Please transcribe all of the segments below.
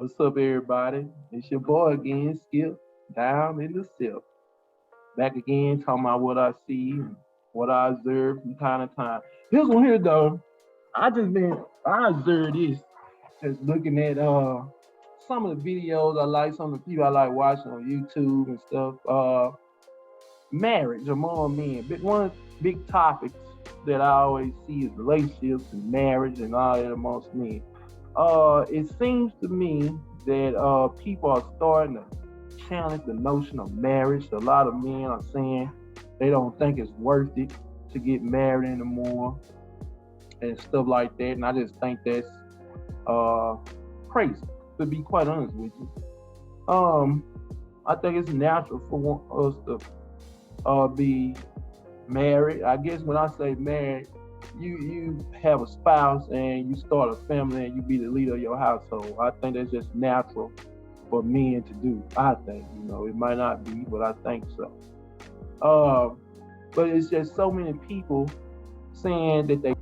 What's up, everybody? It's your boy again, Skip, down in the Sip. Back again, talking about what I see and what I observe from time to time. This one here, though, I observed this just looking at some of the videos I like, some of the people I like watching on YouTube and stuff. Marriage among men. One of the big topics that I always see is relationships and marriage and all that amongst men. It seems to me that people are starting to challenge the notion of marriage. A lot of men are saying they don't think it's worth it to get married anymore and stuff like that. And I just think that's uh, crazy, to be quite honest with you. Um, I think it's natural for us to be married. I guess when I say married, you have a spouse and you start a family and you be the leader of your household. I think that's just natural for men to do. I think, it might not be, but I think so. Uh, but it's just so many people saying that they.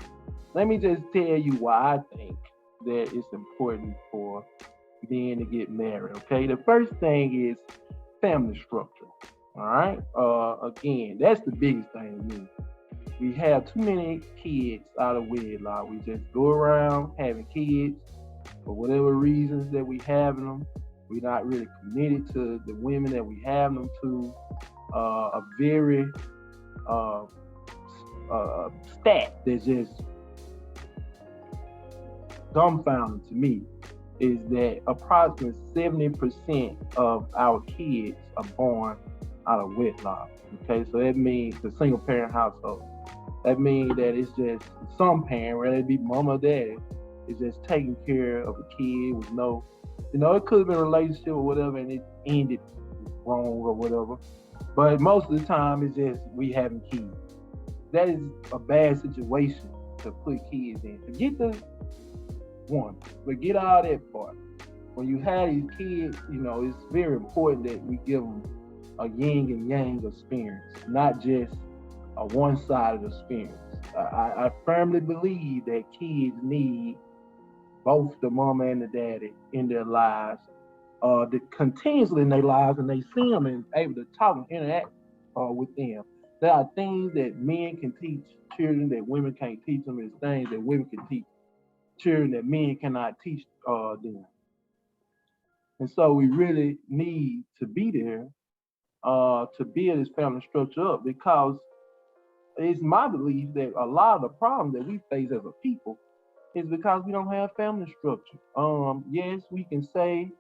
Let me just tell you why I think that it's important for men to get married. Okay, the first thing is family structure. All right. Again, that's the biggest thing to me. We have too many kids out of wedlock. We just go around having kids for whatever reasons that we having them. We're not really committed to the women that we have them to. A very uh, stat that's just dumbfounding to me is that approximately 70% of our kids are born out of wedlock. Okay, so that means the single parent household. That means that it's just some parent, whether it be mom or daddy, is just taking care of a kid with no, it could have been a relationship or whatever, and it ended wrong or whatever. But most of the time, it's just we having kids. That is a bad situation to put kids in. Forget the one, forget all that part. When you have these kids, it's very important that we give them a yin and yang experience, not just a one-sided experience. I firmly believe that kids need both the mama and the daddy in their lives, continuously in their lives, and they see them and able to talk and interact with them. There are things that men can teach children that women can't teach them. There's things that women can teach children that men cannot teach them. And so we really need to be there to build this family structure up, because it's my belief that a lot of the problems that we face as a people is because we don't have family structure. Yes, we can say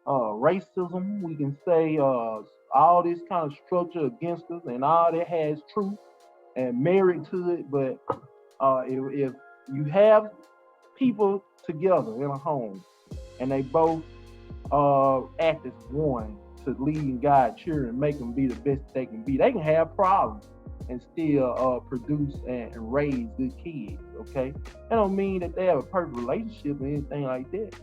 racism, we can say all this kind of structure against us, and all that has truth and merit to it. But if you have people together in a home and they both act as one to lead and guide children and make them be the best they can be, they can have problems and still produce and raise good kids. Okay, that don't mean that they have a perfect relationship or anything like that,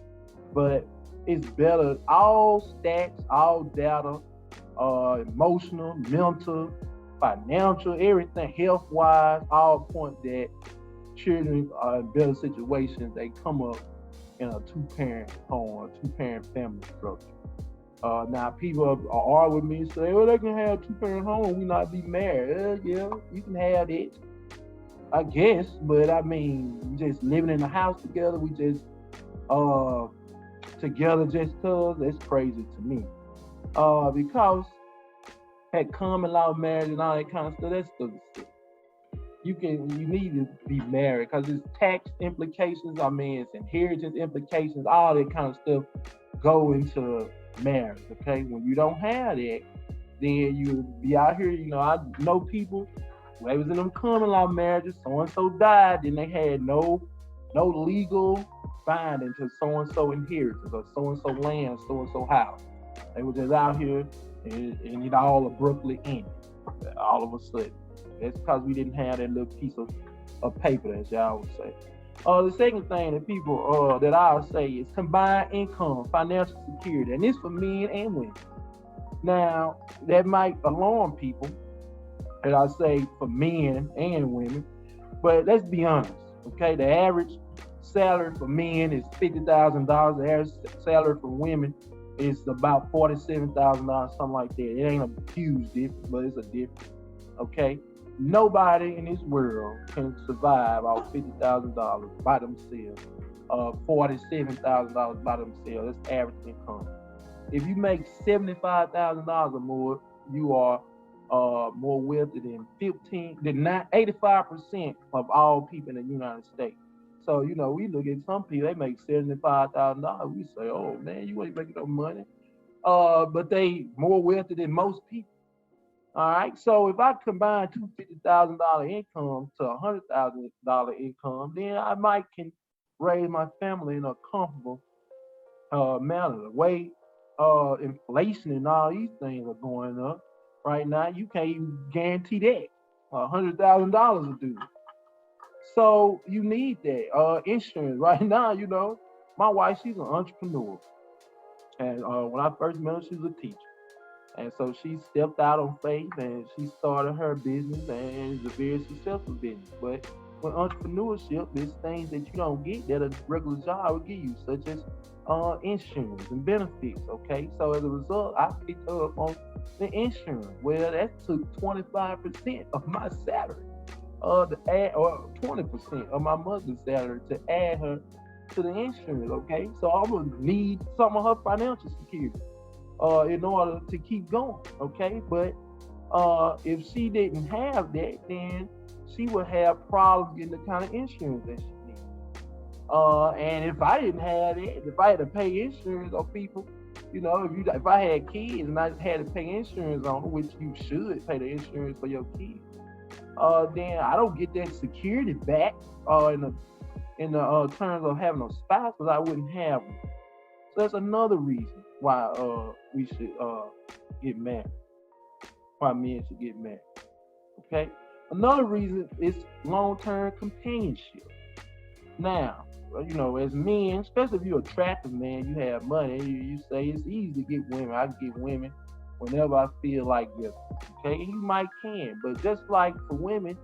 but it's better. All stats, all data, emotional, mental, financial, everything, health wise, all point that children are in better situations. They come up in a two-parent home, a two-parent family structure. Now people are with me and say, "Well, they can have two-parent home, we not be married." Yeah, you can have it, I guess, but I mean, we just living in the house together. We just together just cause. That's crazy to me. Because at common law marriage and all that kind of stuff, that's stupid. You need to be married because it's tax implications. I mean, it's inheritance implications. All that kind of stuff go into marriage. Okay, when you don't have that, then you be out here. I know people. They was in them common law marriages. So and so died, then they had no legal binding to so and so inheritance or so and so land, so and so house. They were just out here, and it all abruptly ended all of a sudden. That's because we didn't have that little piece of paper, as y'all would say. The second thing that people that I'll say is combined income, financial security, and this for men and women. Now that might alarm people, and I say for men and women, but let's be honest, okay? The average salary for men is $50,000. The average salary for women is about $47,000, something like that. It ain't a huge difference, but it's a difference. Okay, nobody in this world can survive off $50,000 by themselves. $47,000 by themselves. That's average income. If you make $75,000 or more, you are more wealthy than 85% of all people in the United States. So we look at some people, they make $75,000. We say, oh man, you ain't making no money. But they more wealthy than most people. All right. So if I combine two $50,000 income to $100,000 income, then I might can raise my family in a comfortable manner. The way inflation and all these things are going up right now, you can't even guarantee that $100,000 will do. So you need that insurance right now. My wife, she's an entrepreneur, and when I first met her, she was a teacher. And so she stepped out on faith and she started her business, and it's a very successful business. But with entrepreneurship, there's things that you don't get that a regular job will give you, such as insurance and benefits. Okay, so as a result, I picked her up on the insurance. Well, that took 25% of my salary, to add, or 20% of my mother's salary to add her to the insurance. Okay, so I'm gonna need some of her financial security in order to keep going. Okay, but if she didn't have that, then she would have problems getting the kind of insurance that she needs. And if I didn't have it, if I had to pay insurance on people, if I had kids and I had to pay insurance on them, which you should pay the insurance for your kids, then I don't get that security back in the terms of having a spouse, because I wouldn't have one. So that's another reason why we should get married. Why men should get married. Okay. Another reason is long-term companionship. Now, as men, especially if you're an attractive man, you have money, you say it's easy to get women. I can get women whenever I feel like it. Okay, you might can, but just like for women,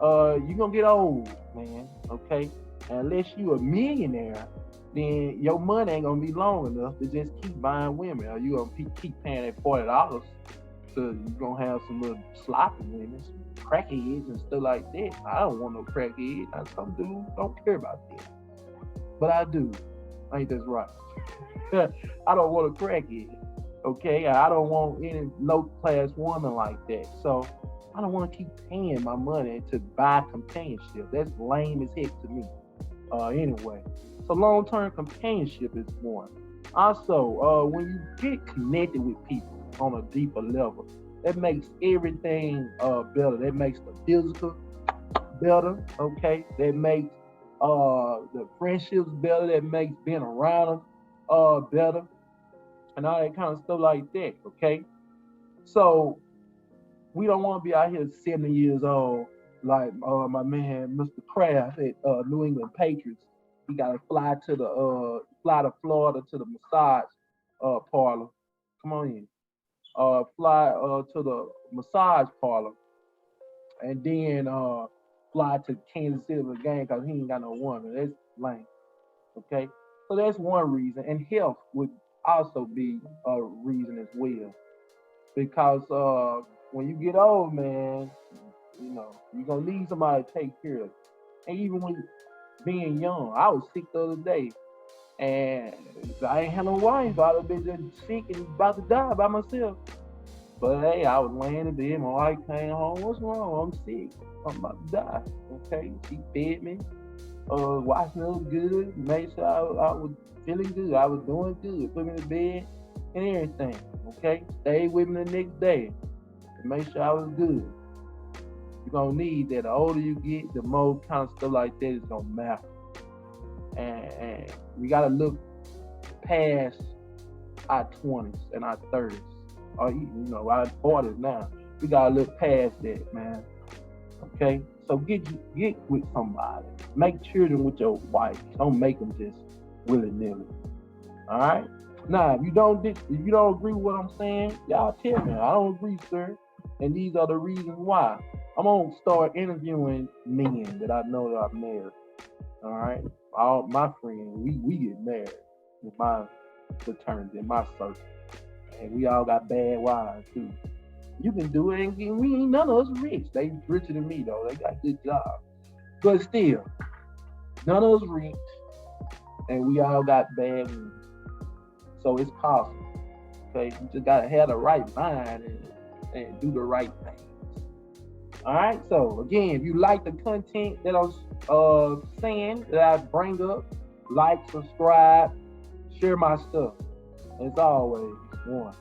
you're gonna get old, man. Okay, and unless you a millionaire, then your money ain't gonna be long enough to just keep buying women. Or you gonna keep paying that $40, so you're gonna have some little sloppy women, some crackheads and stuff like that. I don't want no crackheads. Some dudes don't care about that, but I do. Ain't that right? I don't want a crackhead. Okay, I don't want any low class woman like that. So I don't want to keep paying my money to buy companionship. That's lame as heck to me. Anyway, so long-term companionship is one. Also, when you get connected with people on a deeper level, that makes everything better. That makes the physical better. Okay, that makes the friendships better. That makes being around them better, and all that kind of stuff like that. Okay, so we don't want to be out here 70 years old like my man Mr. Kraft at New England Patriots. He got to fly to Florida to the massage parlor. Come on in. Fly to the massage parlor, and then fly to Kansas City for the game because he ain't got no woman. That's lame. Okay, so that's one reason, and health would also be a reason as well, because when you get old, man, you're gonna need somebody to take care of you. And even when being young, I was sick the other day, and if I ain't had no wife, I'd have been just sick and about to die by myself. But hey, I was laying in bed, my wife came home. What's wrong? I'm sick. I'm about to die. Okay, she fed me, watched me look good, made sure I was feeling good. I was doing good, put me in the bed and everything. Okay, stayed with me the next day to make sure I was good. You're gonna need that. The older you get, the more kind of stuff like that is gonna matter. And we gotta look past our 20s and our 30s, or even our 40s now. We gotta look past that, man. Okay, so get with somebody. Make children with your wife. Don't make them just willy nilly. All right. Now, if you don't agree with what I'm saying, y'all tell me. I don't agree, sir. And these are the reasons why. I'm gonna start interviewing men that I know that I've married. All right. all my friends, we get married in my fraternity, in my circle. And we all got bad wives too. You can do it, and we ain't none of us rich. They richer than me though. They got good jobs. But still, none of us rich, and we all got bad women. So it's possible. Okay, you just gotta have the right mind and do the right things. All right. So again, if you like the content that I'm saying that I bring up, like, subscribe, share my stuff. As always, one.